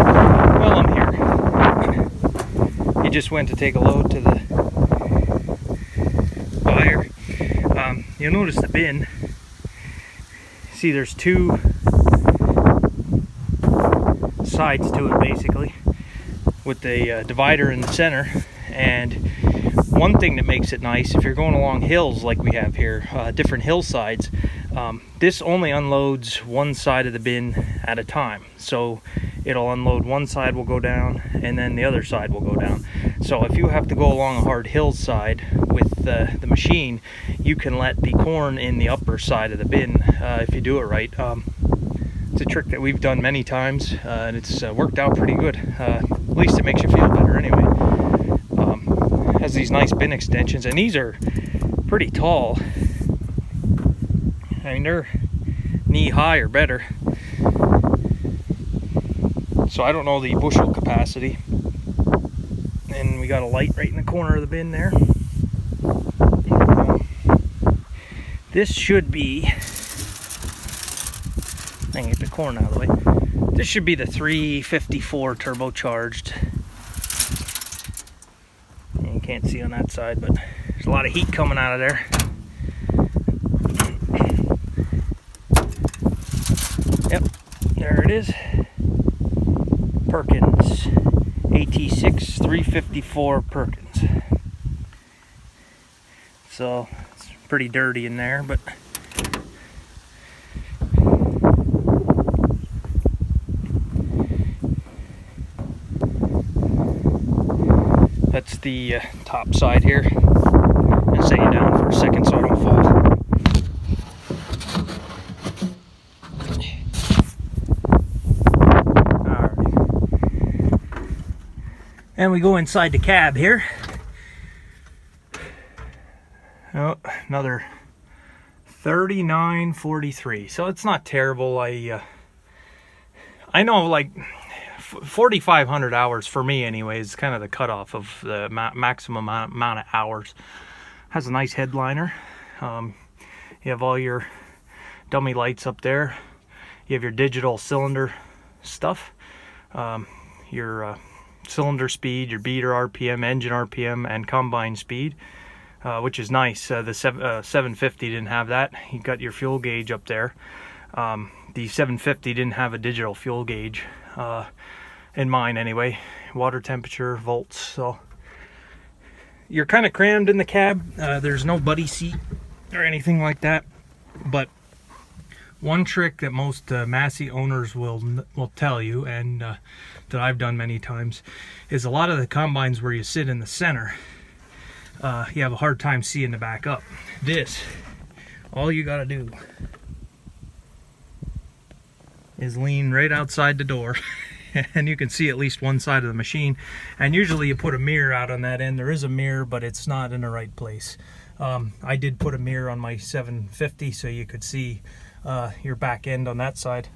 Well, I'm here. He just went to take a load to the buyer. You'll notice the bin. See, there's two sides to it basically, with the divider in the center. And one thing that makes it nice, if you're going along hills like we have here, different hillsides, this only unloads one side of the bin at a time. So it'll unload one side will go down and then the other side will go down. So if you have to go along a hard hillside with the machine, you can let the corn in the upper side of the bin if you do it right. It's a trick that we've done many times, and it's worked out pretty good. At least it makes you feel better anyway. Has these nice bin extensions, and these are pretty tall. I mean, they're knee high or better. So I don't know the bushel capacity. And we got a light right in the corner of the bin there. This should be, I can get the corn out of the way. This should be the 354 turbocharged. You can't see on that side, but there's a lot of heat coming out of there. Yep, there it is. Perkins AT6 354 Perkins. So it's pretty dirty in there, but that's the top side here. I'm gonna set you down for a second so I don't fall. And we go inside the cab here. Oh, another 39.43. So it's not terrible. I know, like 4,500 hours for me anyway is kind of the cutoff of the maximum amount of hours. Has a nice headliner. You have all your dummy lights up there. You have your digital cylinder stuff. Your cylinder speed, your beater RPM, engine RPM, and combine speed, which is nice. The 750 didn't have that. You got your fuel gauge up there. The 750 didn't have a digital fuel gauge, in mine anyway. Water temperature, volts. So you're kind of crammed in the cab. There's no buddy seat or anything like that. But one trick that most Massey owners will tell you, and that I've done many times, is a lot of the combines where you sit in the center, you have a hard time seeing the back up. This, all you got to do is lean right outside the door and you can see at least one side of the machine. And usually you put a mirror out on that end. There is a mirror, but it's not in the right place. I did put a mirror on my 750 so you could see your back end on that side.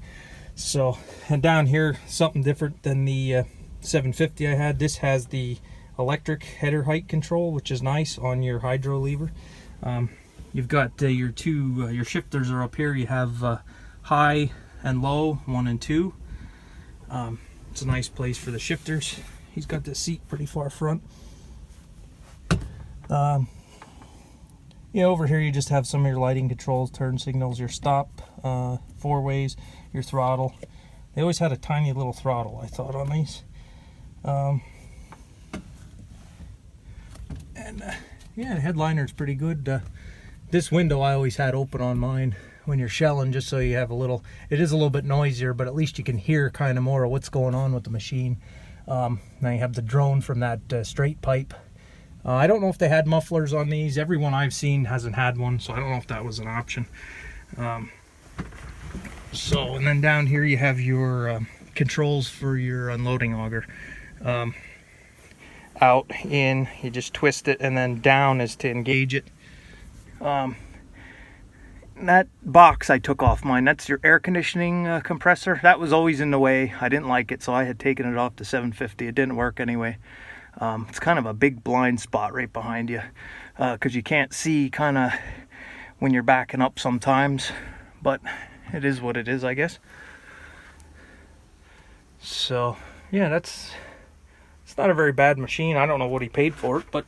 So, and down here, something different than the 750 I had. This has the electric header height control, which is nice on your hydro lever. You've got your two, your shifters are up here. You have high and low, 1 and 2. It's a nice place for the shifters. He's got the seat pretty far front. Yeah, over here you just have some of your lighting controls, turn signals, your stop, 4 ways, your throttle. They always had a tiny little throttle, I thought, on these. Yeah, the headliner is pretty good. This window I always had open on mine when you're shelling, just so you have a little, it is a little bit noisier, but at least you can hear kind of more of what's going on with the machine. Now you have the drone from that straight pipe. I don't know if they had mufflers on these. Everyone I've seen hasn't had one, so I don't know if that was an option. So, and then down here you have your controls for your unloading auger. Out, in, you just twist it, and then down is to engage it. That box I took off mine, that's your air conditioning compressor. That was always in the way. I didn't like it, so I had taken it off to 750. It didn't work anyway. It's kind of a big blind spot right behind you, because you can't see kind of when you're backing up sometimes, but it is what it is, I guess. So yeah, it's not a very bad machine. I don't know what he paid for it, but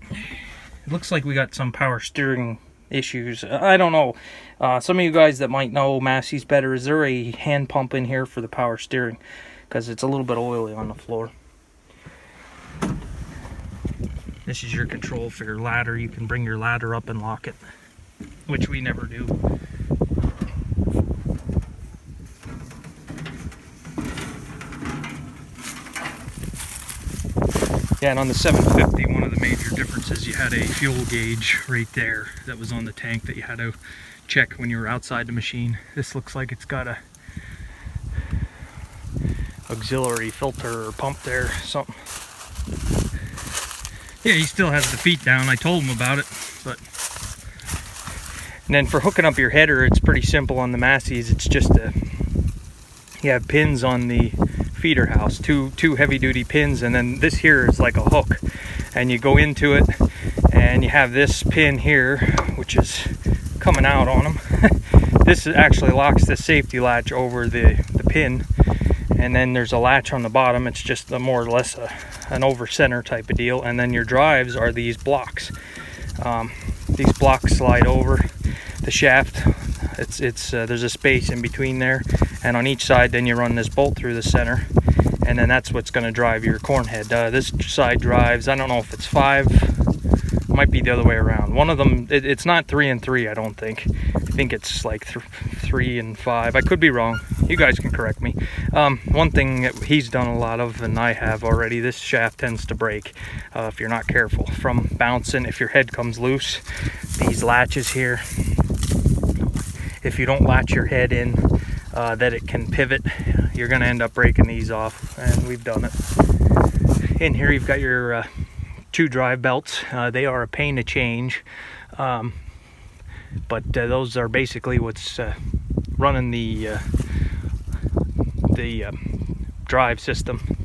it looks like we got some power steering issues. I don't know. Some of you guys that might know Massey's better, is there a hand pump in here for the power steering? Because it's a little bit oily on the floor. This is your control for your ladder. You can bring your ladder up and lock it, which we never do. Yeah, and on the 750, one of the major differences, you had a fuel gauge right there that was on the tank that you had to check when you were outside the machine. This looks like it's got a auxiliary filter or pump there, something. Yeah, he still has the feet down. I told him about it, but. And then for hooking up your header, it's pretty simple on the Masseys. It's just you have pins on the feeder house, two heavy duty pins, and then this here is like a hook, and you go into it and you have this pin here which is coming out on them. This actually locks the safety latch over the pin, and then there's a latch on the bottom. It's just more or less an over center type of deal, and then your drives are these blocks. These blocks slide over the shaft. There's a space in between there, and on each side then you run this bolt through the center, and then that's what's going to drive your corn head. This side drives, I don't know if it's 5, might be the other way around. One of them, it's not 3 and 3, I don't think. I think it's like 3 and 5. I could be wrong. You guys can correct me. One thing that he's done a lot of, and I have already, this shaft tends to break if you're not careful from bouncing. If your head comes loose, these latches here, if you don't latch your head in, that it can pivot, you're going to end up breaking these off, and we've done it. In here you've got your 2 drive belts. They are a pain to change, but those are basically what's running the drive system.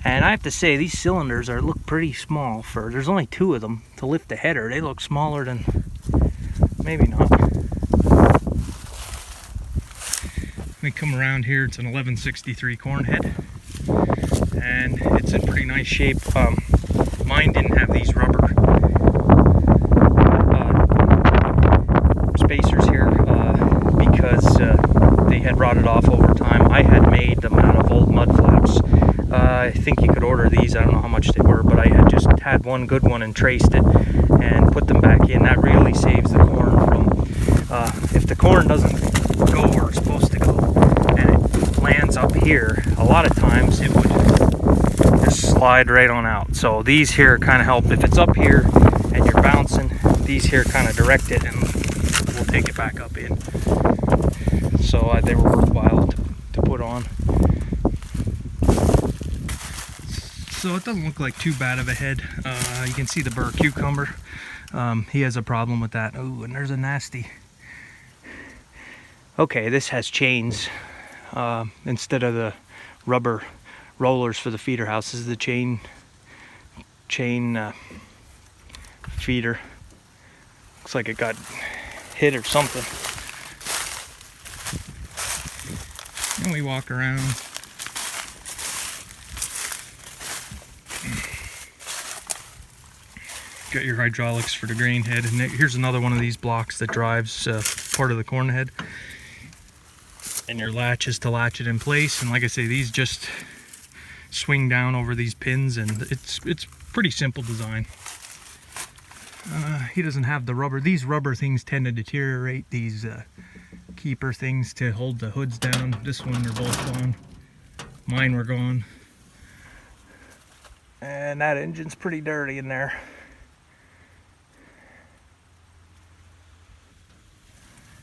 And I have to say, these cylinders look pretty small. There's only 2 of them to lift the header. They look smaller than, maybe not. We come around here, it's an 1163 corn head, and it's in pretty nice shape. Mine didn't have these rubber spacers here because they had rotted off over time. I had made them out of old mud flaps. I think you could order these. I don't know how much they were, but I had just had one good one and traced it and put them back in. That really saves the corn from, if the corn doesn't go where it's supposed to go and it lands up here, a lot of times it would just slide right on out. So these here kind of help. If it's up here and you're bouncing, these here kind of direct it and we'll take it back up in. So they were worthwhile to put on. So it doesn't look like too bad of a head. You can see the burr cucumber. He has a problem with that. Oh, and there's a nasty. Okay, this has chains instead of the rubber rollers for the feeder house. This is the chain feeder. Looks like it got hit or something. And we walk around. Got your hydraulics for the grain head, and here's another one of these blocks that drives part of the corn head, and your latches to latch it in place. And like I say, these just swing down over these pins, and it's pretty simple design. He doesn't have the rubber. These rubber things tend to deteriorate, these keeper things to hold the hoods down. This one, they're both gone. Mine were gone. And that engine's pretty dirty in there.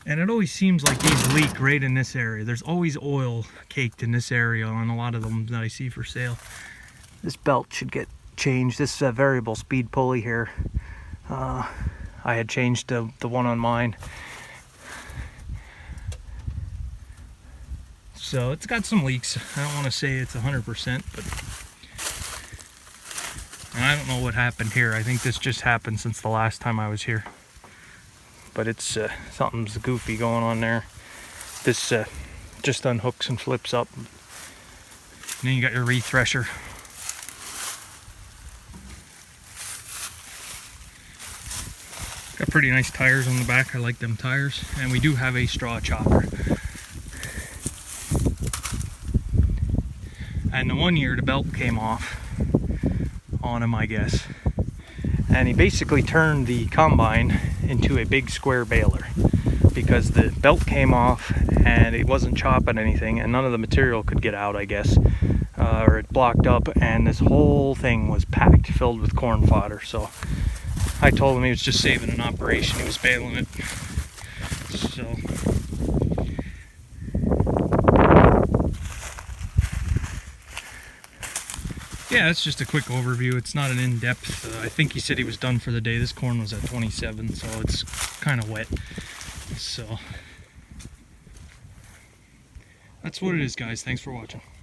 And it always seems like these leak right in this area. There's always oil caked in this area on a lot of them that I see for sale. This belt should get changed. This variable speed pulley here, I had changed the one on mine. So it's got some leaks. I don't want to say it's 100%, but I don't know what happened here. I think this just happened since the last time I was here. But it's something's goofy going on there. This just unhooks and flips up. And then you got your re-thresher. Got pretty nice tires on the back. I like them tires. And we do have a straw chopper. And the one year the belt came off on him, I guess. And he basically turned the combine into a big square baler because the belt came off and it wasn't chopping anything and none of the material could get out, I guess. Or it blocked up, and this whole thing was packed, filled with corn fodder. So I told him he was just saving an operation, he was baling it. So yeah, that's just a quick overview. It's not an in-depth. I think he said he was done for the day. This corn was at 27, so it's kind of wet. So that's what it is, guys. Thanks for watching.